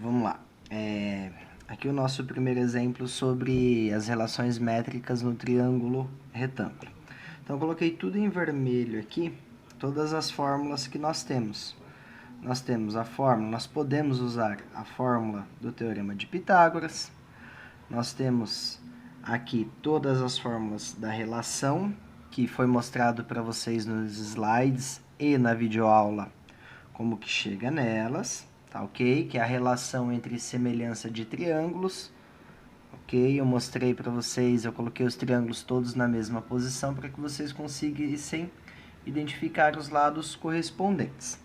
vamos lá. Aqui o nosso primeiro exemplo sobre as relações métricas no triângulo retângulo. Então, eu coloquei tudo em vermelho aqui, todas as fórmulas que nós temos. Nós temos a fórmula, nós podemos usar a fórmula do Teorema de Pitágoras. Nós temos aqui todas as fórmulas da relação, que foi mostrado para vocês nos slides e na videoaula, como que chega nelas, tá ok? Que é a relação entre semelhança de triângulos, ok? Eu mostrei para vocês, eu coloquei os triângulos todos na mesma posição para que vocês conseguissem identificar os lados correspondentes.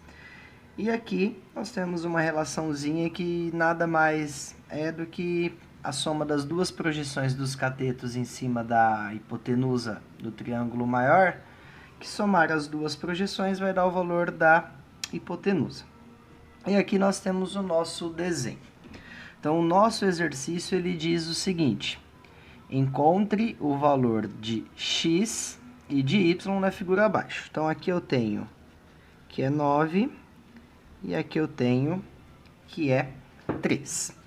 E aqui nós temos uma relaçãozinha que nada mais é do que a soma das duas projeções dos catetos em cima da hipotenusa do triângulo maior, que somar as duas projeções vai dar o valor da hipotenusa. E aqui nós temos o nosso desenho. Então, o nosso exercício ele diz o seguinte: encontre o valor de x e de y na figura abaixo. Então, aqui eu tenho que é 9 e aqui eu tenho que é 3.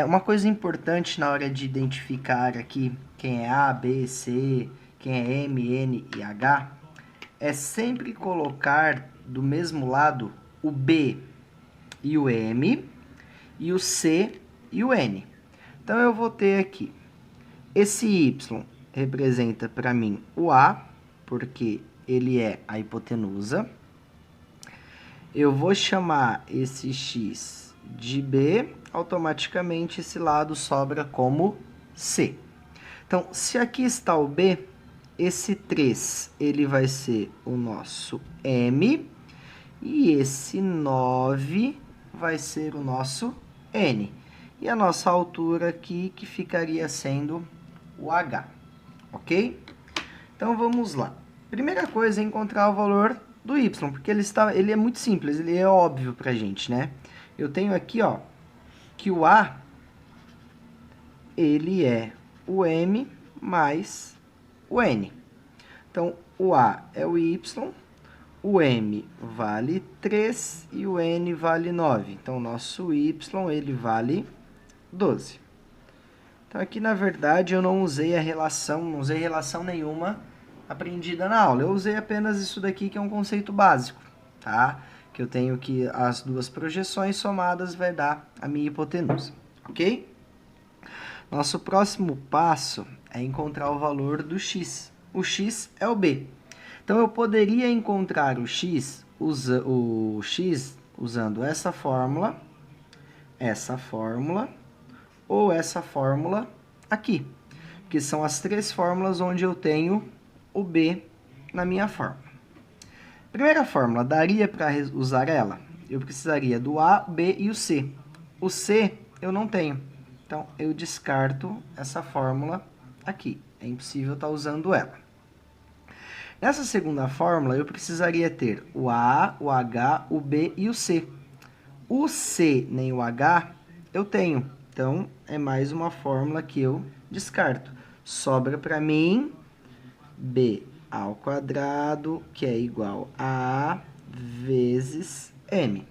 Uma coisa importante na hora de identificar aqui quem é A, B, C, quem é M, N e H, é sempre colocar do mesmo lado o B e o M, e o C e o N. Então, eu vou ter aqui, esse Y representa para mim o A, porque ele é a hipotenusa. Eu vou chamar esse X de B, automaticamente esse lado sobra como C. Então, se aqui está o B, esse 3 ele vai ser o nosso M, e esse 9 vai ser o nosso N. E a nossa altura aqui, que ficaria sendo o H, ok? Então, vamos lá. Primeira coisa é encontrar o valor do Y, porque ele é muito simples, ele é óbvio para a gente, né? Eu tenho aqui, ó, que o A, ele é o M mais o N. Então, o A é o Y, o M vale 3 e o N vale 9. Então, o nosso Y, ele vale 12. Então, aqui, na verdade, eu não usei relação nenhuma aprendida na aula. Eu usei apenas isso daqui, que é um conceito básico, tá? Que eu tenho que as duas projeções somadas vai dar a minha hipotenusa, ok? Nosso próximo passo é encontrar o valor do x. O x é o b. Então, eu poderia encontrar o x usando essa fórmula, ou essa fórmula aqui, que são as três fórmulas onde eu tenho o b na minha fórmula. Primeira fórmula, daria para usar ela? Eu precisaria do A, B e o C. O C eu não tenho, então eu descarto essa fórmula aqui. É impossível estar usando ela. Nessa segunda fórmula, eu precisaria ter o A, o H, o B e o C. O C nem o H eu tenho, então é mais uma fórmula que eu descarto. Sobra para mim B ao quadrado, que é igual a A vezes M.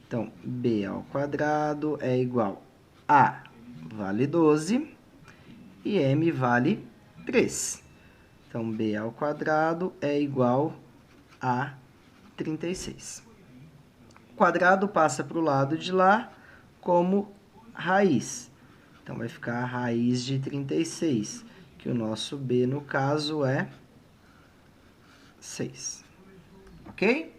Então, B ao quadrado é igual a vale 12 e M vale 3. Então, B ao quadrado é igual a 36. O quadrado passa para o lado de lá como raiz. Então, vai ficar a raiz de 36, que o nosso B, no caso, é 6. Ok?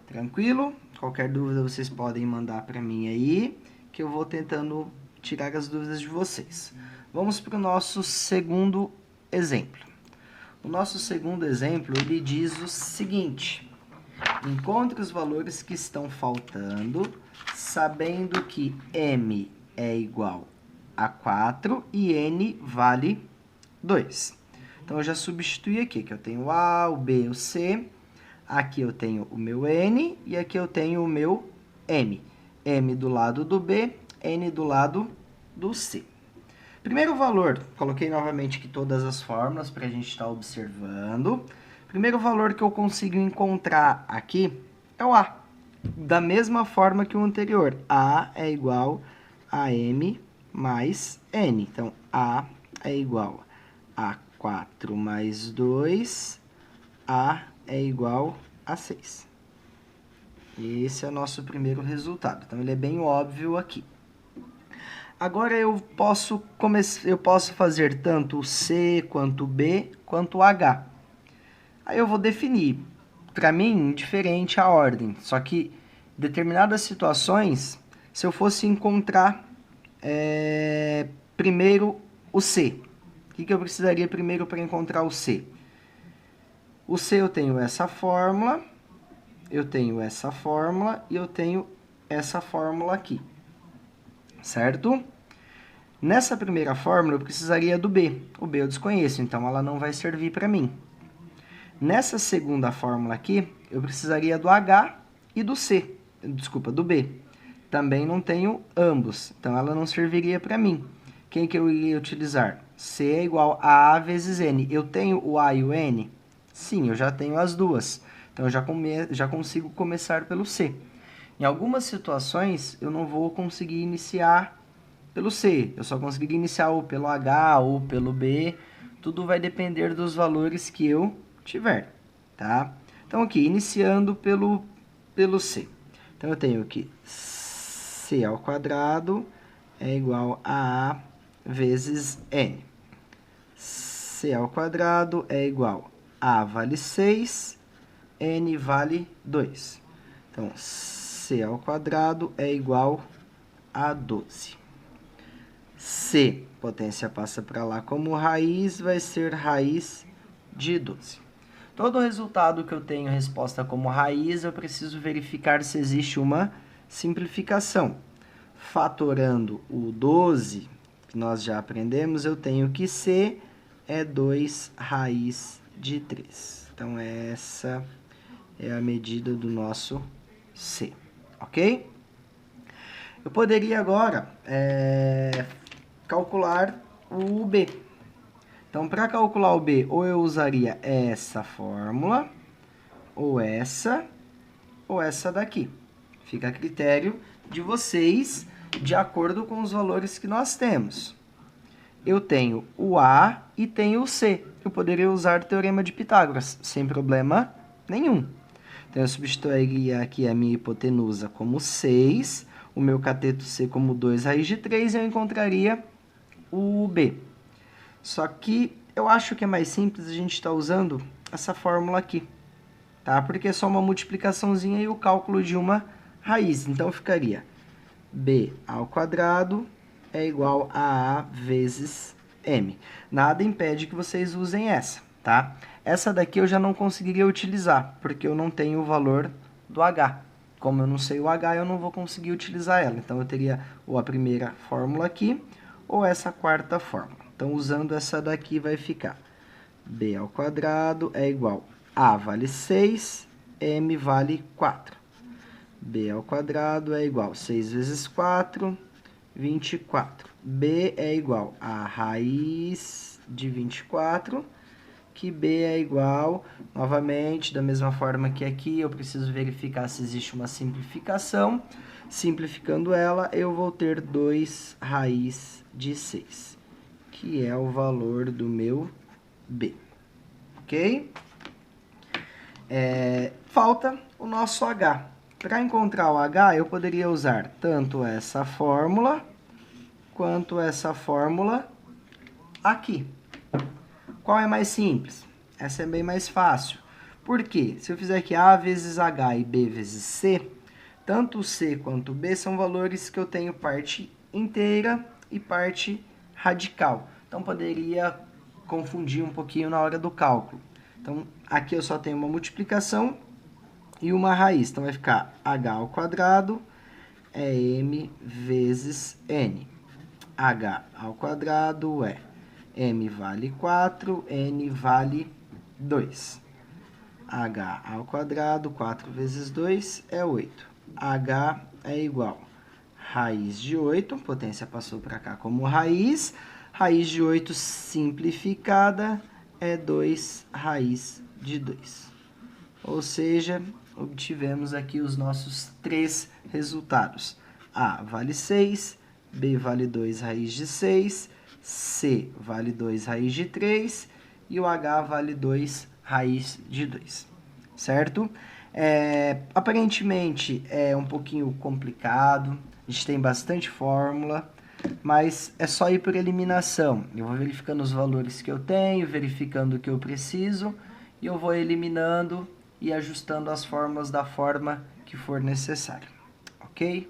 Tranquilo? Qualquer dúvida vocês podem mandar para mim aí, que eu vou tentando tirar as dúvidas de vocês. Vamos para o nosso segundo exemplo. O nosso segundo exemplo, ele diz o seguinte: encontre os valores que estão faltando, sabendo que M é igual a 4 e N vale 2. Então, eu já substituí aqui, que eu tenho o A, o B e o C. Aqui eu tenho o meu N e aqui eu tenho o meu M. M do lado do B, N do lado do C. Primeiro valor, coloquei novamente aqui todas as fórmulas para a gente estar observando. Primeiro valor que eu consigo encontrar aqui é o A. da mesma forma que o anterior. A é igual a m mais n. Então, A é igual a 4 mais 2, A é igual a 6. Esse é o nosso primeiro resultado. Então, ele é bem óbvio aqui. Agora, eu posso fazer tanto o C, quanto o B, quanto o H. Aí eu vou definir. Para mim, indiferente a ordem. Só que, em determinadas situações, se eu fosse encontrar primeiro o C, o que eu precisaria primeiro para encontrar o C? O C eu tenho essa fórmula, eu tenho essa fórmula e eu tenho essa fórmula aqui, certo? Nessa primeira fórmula eu precisaria do B. O B eu desconheço, então ela não vai servir para mim. Nessa segunda fórmula aqui, eu precisaria do H e do C, desculpa, do B. Também não tenho ambos, então ela não serviria para mim. Quem que eu iria utilizar? C é igual a vezes N. Eu tenho o A e o N? Sim, eu já tenho as duas. Então, eu já consigo começar pelo C. Em algumas situações, eu não vou conseguir iniciar pelo C. Eu só conseguiria iniciar ou pelo H ou pelo B. Tudo vai depender dos valores que eu tiver, tá? Então, aqui, iniciando pelo C. Então, eu tenho aqui C ao quadrado é igual a vezes N. C ao quadrado é igual a vale 6, N vale 2. Então, C ao quadrado é igual a 12. C, potência passa para lá como raiz, vai ser raiz de 12. Todo resultado que eu tenho resposta como raiz, eu preciso verificar se existe uma simplificação. Fatorando o 12, que nós já aprendemos, eu tenho que C é 2 raiz de 3. Então, essa é a medida do nosso C, ok? Eu poderia agora calcular o B. Então, para calcular o B, ou eu usaria essa fórmula, ou essa daqui. Fica a critério de vocês, de acordo com os valores que nós temos. Eu tenho o A e tenho o C. Eu poderia usar o Teorema de Pitágoras, sem problema nenhum. Então, eu substituiria aqui a minha hipotenusa como 6, o meu cateto C como 2 raiz de 3, e eu encontraria o B. Só que eu acho que é mais simples a gente estar usando essa fórmula aqui, tá? Porque é só uma multiplicaçãozinha e o cálculo de uma raiz. Então, ficaria B ao quadrado é igual a A vezes M. Nada impede que vocês usem essa, tá? Essa daqui eu já não conseguiria utilizar, porque eu não tenho o valor do H. Como eu não sei o H, eu não vou conseguir utilizar ela. Então, eu teria ou a primeira fórmula aqui, ou essa quarta fórmula. Então, usando essa daqui, vai ficar B ao quadrado é igual a vale 6, M vale 4. B ao quadrado é igual a 6 vezes 4, 24. B é igual a raiz de 24, que B é igual, novamente, da mesma forma que aqui, eu preciso verificar se existe uma simplificação. Simplificando ela, eu vou ter 2 raiz de 6, que é o valor do meu B. Ok? Falta o nosso H. Para encontrar o H, eu poderia usar tanto essa fórmula, quanto essa fórmula aqui. Qual é mais simples? Essa é bem mais fácil. Por quê? Se eu fizer aqui A vezes H e B vezes C, tanto C quanto B são valores que eu tenho parte inteira e parte radical. Então, poderia confundir um pouquinho na hora do cálculo. Então, aqui eu só tenho uma multiplicação e uma raiz. Então, vai ficar H ao quadrado é M vezes N. H ao quadrado é M vale 4, N vale 2. H ao quadrado, 4 vezes 2 é 8. H é igual a raiz de 8, potência passou para cá como raiz. Raiz de 8 simplificada é 2 raiz de 2. Ou seja, obtivemos aqui os nossos 3 resultados. A vale 6, B vale 2 raiz de 6, C vale 2 raiz de 3 e o H vale 2 raiz de 2, certo? Aparentemente é um pouquinho complicado, a gente tem bastante fórmula, mas é só ir por eliminação. Eu vou verificando os valores que eu tenho, verificando o que eu preciso, e eu vou eliminando e ajustando as fórmulas da forma que for necessário, ok?